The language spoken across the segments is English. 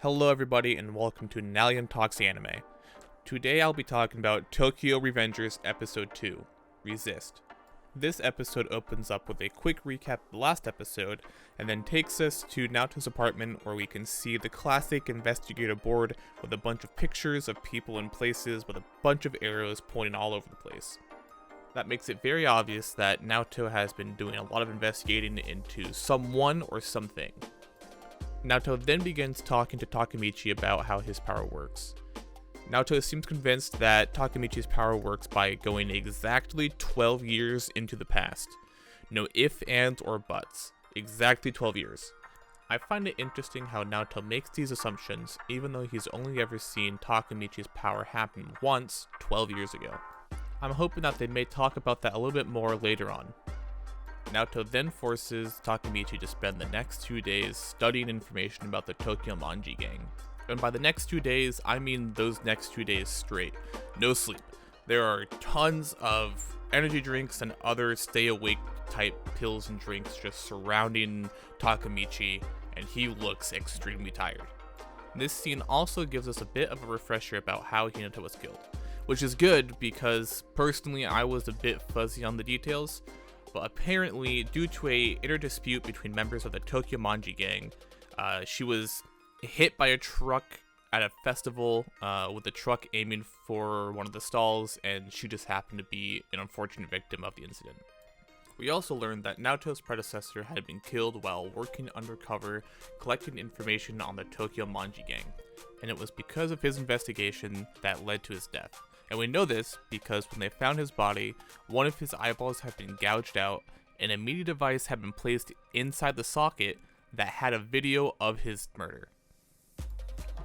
Hello everybody and welcome to Nalion Talks Anime. Today I'll be talking about Tokyo Revengers Episode 2, Resist. This episode opens up with a quick recap of the last episode, and then takes us to Naoto's apartment where we can see the classic investigator board with a bunch of pictures of people and places with a bunch of arrows pointing all over the place. That makes it very obvious that Naoto has been doing a lot of investigating into someone or something. Naoto then begins talking to Takemichi about how his power works. Naoto seems convinced that Takemichi's power works by going exactly 12 years into the past. No ifs, ands, or buts. Exactly 12 years. I find it interesting how Naoto makes these assumptions even though he's only ever seen Takemichi's power happen once 12 years ago. I'm hoping that they may talk about that a little bit more later on. Naoto then forces Takemichi to spend the next 2 days studying information about the Tokyo Manji gang. And by the next 2 days, I mean those next 2 days straight. No sleep. There are tons of energy drinks and other stay awake type pills and drinks just surrounding Takemichi, and he looks extremely tired. This scene also gives us a bit of a refresher about how Hinata was killed, which is good because personally I was a bit fuzzy on the details, but apparently due to a inner dispute between members of the Tokyo Manji gang, she was hit by a truck at a festival with the truck aiming for one of the stalls, and she just happened to be an unfortunate victim of the incident. We also learned that Naoto's predecessor had been killed while working undercover collecting information on the Tokyo Manji gang, and it was because of his investigation that led to his death. And we know this because when they found his body, one of his eyeballs had been gouged out, and a media device had been placed inside the socket that had a video of his murder.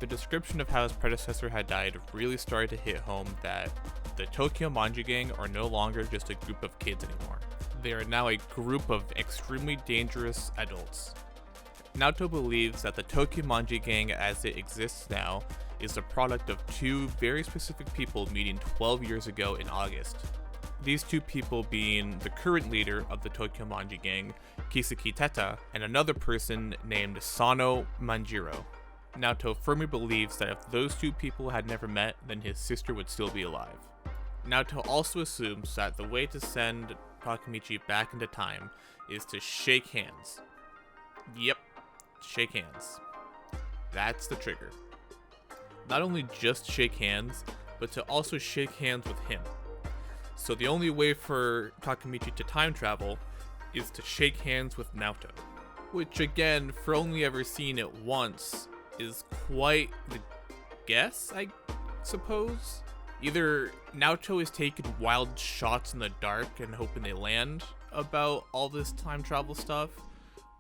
The description of how his predecessor had died really started to hit home that the Tokyo Manji gang are no longer just a group of kids anymore. They are now a group of extremely dangerous adults. Naoto believes that the Tokyo Manji gang as it exists now is the product of two very specific people meeting 12 years ago in August. These two people being the current leader of the Tokyo Manji gang, Kiseki Teta, and another person named Sano Manjiro. Naoto firmly believes that if those two people had never met, then his sister would still be alive. Naoto also assumes that the way to send Takemichi back into time is to shake hands. Yep, shake hands. That's the trigger. Not only just shake hands, but to also shake hands with him. So the only way for Takemichi to time travel is to shake hands with Naoto. Which again, for only ever seeing it once, is quite the guess, I suppose. Either Naoto is taking wild shots in the dark and hoping they land about all this time travel stuff,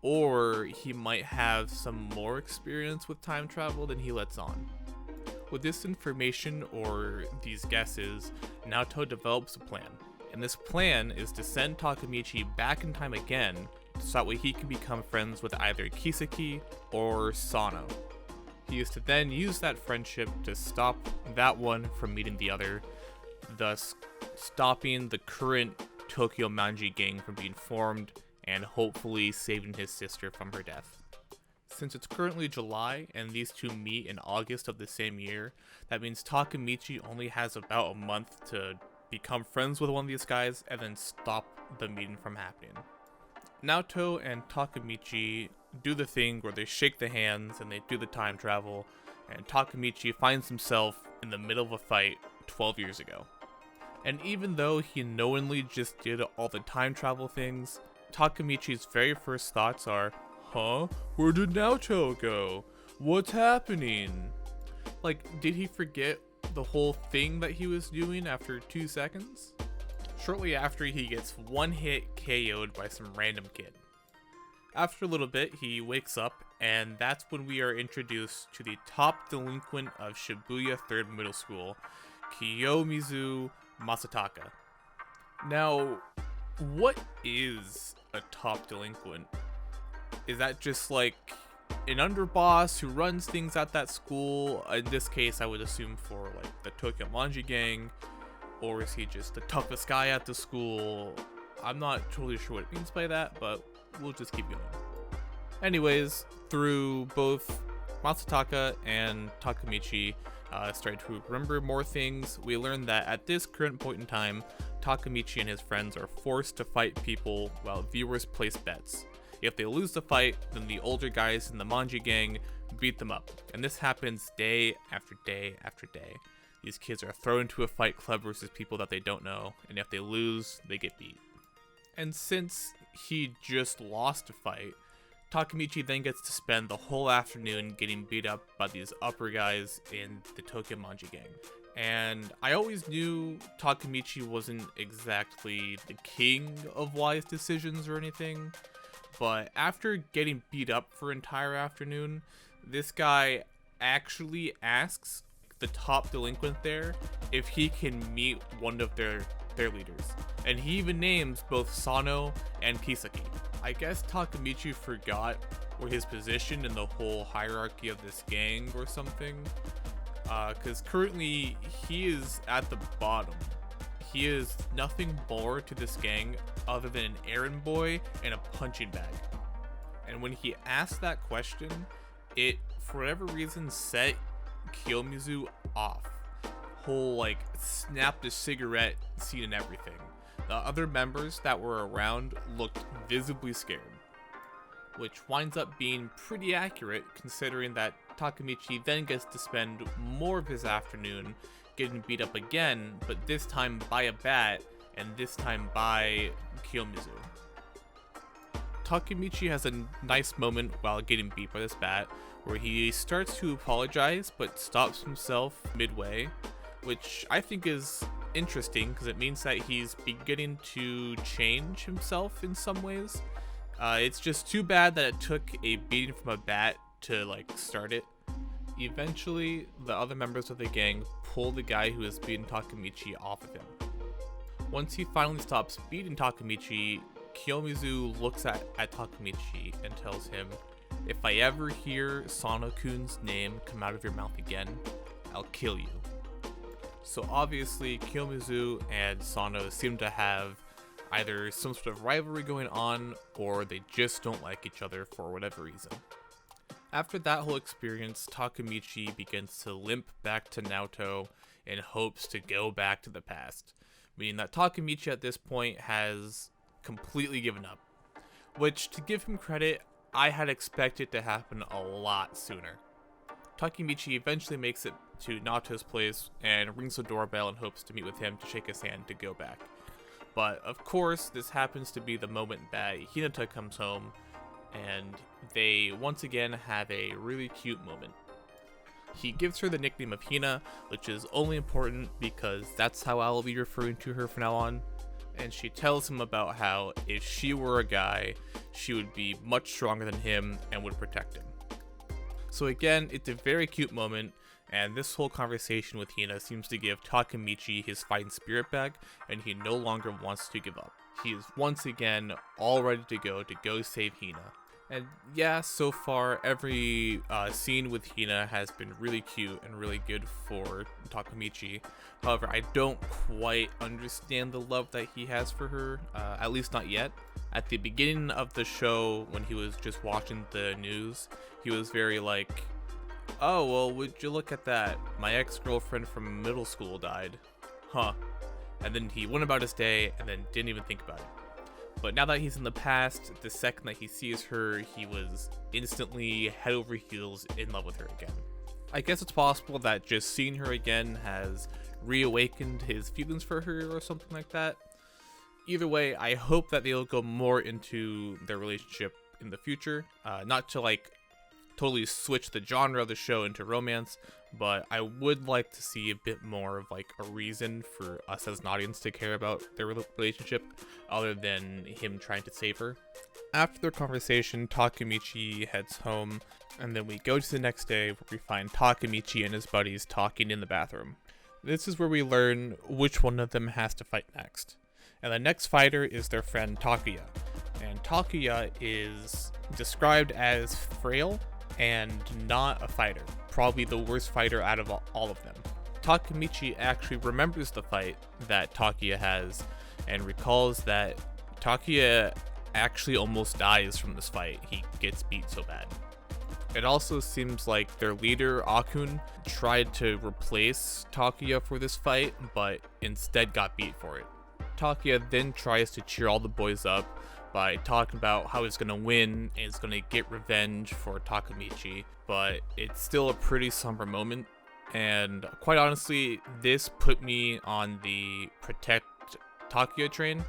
or he might have some more experience with time travel than he lets on. With this information or these guesses, Naoto develops a plan, and this plan is to send Takemichi back in time again so that way he can become friends with either Kiseki or Sano. He is to then use that friendship to stop that one from meeting the other, thus stopping the current Tokyo Manji gang from being formed and hopefully saving his sister from her death. Since it's currently July and these two meet in August of the same year, that means Takemichi only has about a month to become friends with one of these guys and then stop the meeting from happening. Naoto and Takemichi do the thing where they shake the hands and they do the time travel, and Takemichi finds himself in the middle of a fight 12 years ago. And even though he knowingly just did all the time travel things, Takemichi's very first thoughts are, huh? Where did Naoto go? What's happening? Like, did he forget the whole thing that he was doing after 2 seconds? Shortly after, he gets one hit KO'd by some random kid. After a little bit, he wakes up, and that's when we are introduced to the top delinquent of Shibuya 3rd Middle School, Kiyomizu Masataka. Now, what is a top delinquent? Is that just like an underboss who runs things at that school? In this case, I would assume for like the Tokyo Manji gang. Or is he just the toughest guy at the school? I'm not totally sure what it means by that, but we'll just keep going. Anyways, through both Masataka and Takamichi started to remember more things. We learned that at this current point in time, Takamichi and his friends are forced to fight people while viewers place bets. If they lose the fight, then the older guys in the Manji gang beat them up. And this happens day after day after day. These kids are thrown into a fight club versus people that they don't know, and if they lose, they get beat. And since he just lost a fight, Takamichi then gets to spend the whole afternoon getting beat up by these upper guys in the Tokyo Manji gang. And I always knew Takamichi wasn't exactly the king of wise decisions or anything, but after getting beat up for an entire afternoon, this guy actually asks the top delinquent there if he can meet one of their leaders. And he even names both Sano and Kisaki. I guess Takamichi forgot where his position in the whole hierarchy of this gang or something. Because currently he is at the bottom. He is nothing more to this gang other than an errand boy and a punching bag. And when he asked that question, it, for whatever reason, set Kiyomizu off. Whole, like, snapped a cigarette scene and everything. The other members that were around looked visibly scared, which winds up being pretty accurate considering that Takamichi then gets to spend more of his afternoon getting beat up again, but this time by a bat, and this time by Kiyomizu. Takamichi has a nice moment while getting beat by this bat, where he starts to apologize but stops himself midway, which I think is interesting because it means that he's beginning to change himself in some ways. It's just too bad that it took a beating from a bat to like start it. Eventually, the other members of the gang pull the guy who is beating Takamichi off of him. Once he finally stops beating Takamichi, Kiyomizu looks at Takamichi and tells him, "If I ever hear Sano-kun's name come out of your mouth again, I'll kill you." So obviously, Kiyomizu and Sano seem to have either some sort of rivalry going on, or they just don't like each other for whatever reason. After that whole experience, Takamichi begins to limp back to Naoto in hopes to go back to the past, meaning that Takamichi at this point has completely given up, which, to give him credit, I had expected to happen a lot sooner. Takamichi eventually makes it to Naoto's place and rings the doorbell in hopes to meet with him to shake his hand to go back. But of course, this happens to be the moment that Hinata comes home, and they once again have a really cute moment. He gives her the nickname of Hina, which is only important because that's how I'll be referring to her from now on. And she tells him about how if she were a guy, she would be much stronger than him and would protect him. So again, it's a very cute moment, and this whole conversation with Hina seems to give Takamichi his fighting spirit back, and he no longer wants to give up. He is once again all ready to go save Hina. And yeah, so far every scene with Hina has been really cute and really good for Takamichi. However, I don't quite understand the love that he has for her, at least not yet. At the beginning of the show, when he was just watching the news, he was very like, "Oh, well, would you look at that? My ex-girlfriend from middle school died. Huh." And then he went about his day and then didn't even think about it. But now that he's in the past, the second that he sees her, he was instantly head over heels in love with her again. I guess it's possible that just seeing her again has reawakened his feelings for her or something like that. Either way, I hope that they'll go more into their relationship in the future. Not to like totally switch the genre of the show into romance, but I would like to see a bit more of like a reason for us as an audience to care about their relationship other than him trying to save her. After their conversation, Takamichi heads home, and then we go to the next day where we find Takamichi and his buddies talking in the bathroom. This is where we learn which one of them has to fight next. And the next fighter is their friend Takuya. And Takuya is described as frail and not a fighter, probably the worst fighter out of all of them. Takamichi actually remembers the fight that Takuya has and recalls that Takuya actually almost dies from this fight. He gets beat so bad. It also seems like their leader, Akun, tried to replace Takuya for this fight, but instead got beat for it. Takuya then tries to cheer all the boys up by talking about how he's gonna win and he's gonna get revenge for Takamichi, but it's still a pretty somber moment, and quite honestly, this put me on the protect Takuya train.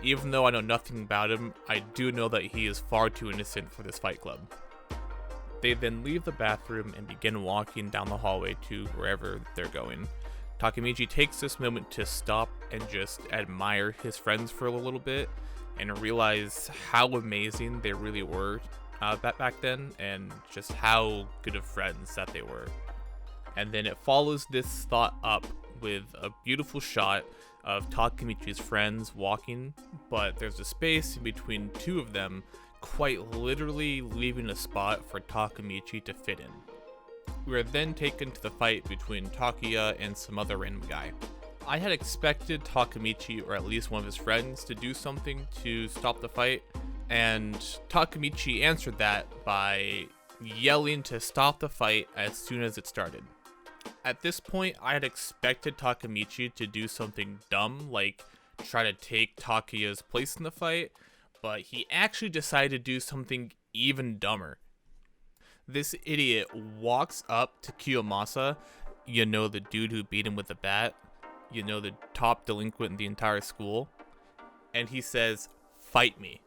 Even though I know nothing about him, I do know that he is far too innocent for this fight club. They then leave the bathroom and begin walking down the hallway to wherever they're going. Takamichi takes this moment to stop and just admire his friends for a little bit and realize how amazing they really were back then, and just how good of friends that they were. And then it follows this thought up with a beautiful shot of Takamichi's friends walking, but there's a space in between two of them, quite literally leaving a spot for Takamichi to fit in. We are then taken to the fight between Takuya and some other random guy. I had expected Takamichi, or at least one of his friends, to do something to stop the fight, and Takamichi answered that by yelling to stop the fight as soon as it started. At this point, I had expected Takamichi to do something dumb, like try to take Takuya's place in the fight, but he actually decided to do something even dumber. This idiot walks up to Kiyomasa, you know, the dude who beat him with a bat, you know, the top delinquent in the entire school, and he says, "Fight me."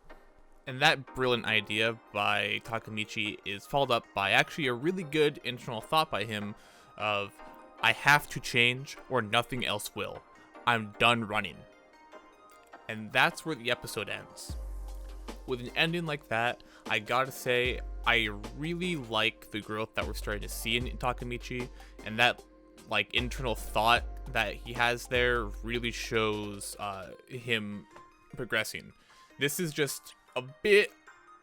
And that brilliant idea by Takamichi is followed up by actually a really good internal thought by him of, "I have to change or nothing else will. I'm done running." And that's where the episode ends. With an ending like that, I gotta say, I really like the growth that we're starting to see in Takamichi, and that like internal thought that he has there really shows him progressing. This is just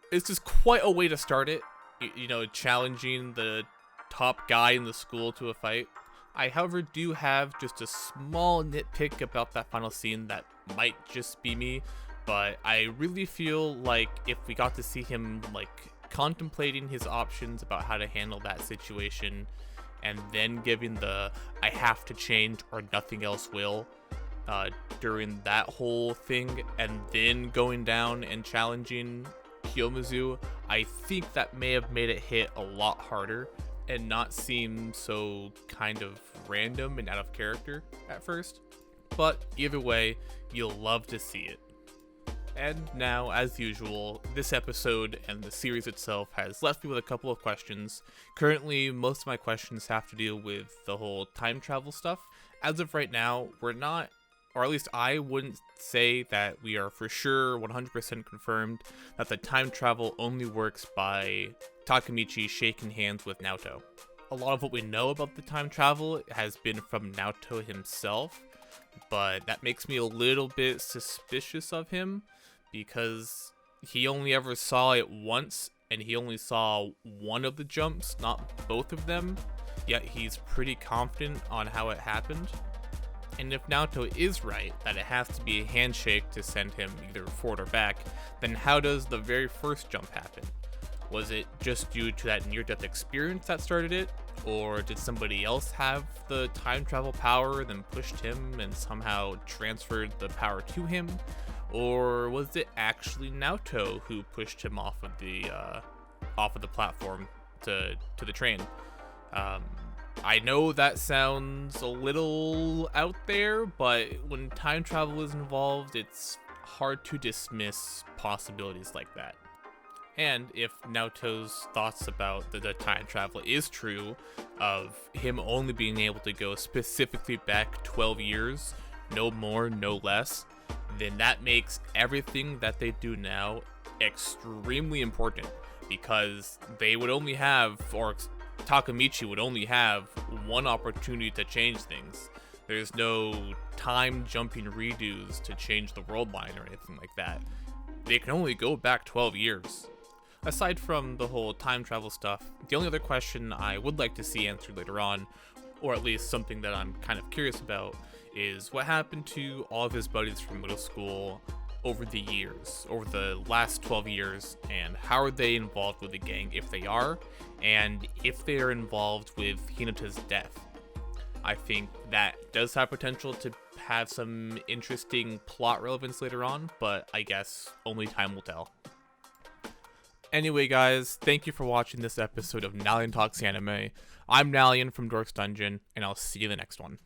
it's just quite a way to start it, you know, challenging the top guy in the school to a fight. I, however, do have just a small nitpick about that final scene that might just be me, but I really feel like if we got to see him like contemplating his options about how to handle that situation, and then giving the "I have to change or nothing else will" during that whole thing, and then going down and challenging Kiyomizu, I think that may have made it hit a lot harder and not seem so kind of random and out of character at first. But either way, you'll love to see it. And now, as usual, this episode and the series itself has left me with a couple of questions. Currently, most of my questions have to deal with the whole time travel stuff. As of right now, we're not, or at least I wouldn't say that we are for sure 100% confirmed that the time travel only works by Takamichi shaking hands with Naoto. A lot of what we know about the time travel has been from Naoto himself, but that makes me a little bit suspicious of him, because he only ever saw it once, and he only saw one of the jumps, not both of them, yet he's pretty confident on how it happened. And if Naoto is right, that it has to be a handshake to send him either forward or back, then how does the very first jump happen? Was it just due to that near-death experience that started it? Or did somebody else have the time travel power, then pushed him and somehow transferred the power to him? Or was it actually Naoto who pushed him off of the platform to the train? I know that sounds a little out there, but when time travel is involved, it's hard to dismiss possibilities like that. And if Naoto's thoughts about the time travel is true, of him only being able to go specifically back 12 years, no more, no less, then that makes everything that they do now extremely important, because they would only have, or Takamichi would only have, one opportunity to change things. There's no time jumping redos to change the world line or anything like that. They can only go back 12 years. Aside from the whole time travel stuff, the only other question I would like to see answered later on, or at least something that I'm kind of curious about, is what happened to all of his buddies from middle school, over the years, over the last 12 years, and how are they involved with the gang, if they are, and if they are involved with Hinata's death. I think that does have potential to have some interesting plot relevance later on, but I guess only time will tell. Anyway guys, thank you for watching this episode of Nalion Talks Anime. I'm Nalion from Dorks Dungeon, and I'll see you in the next one.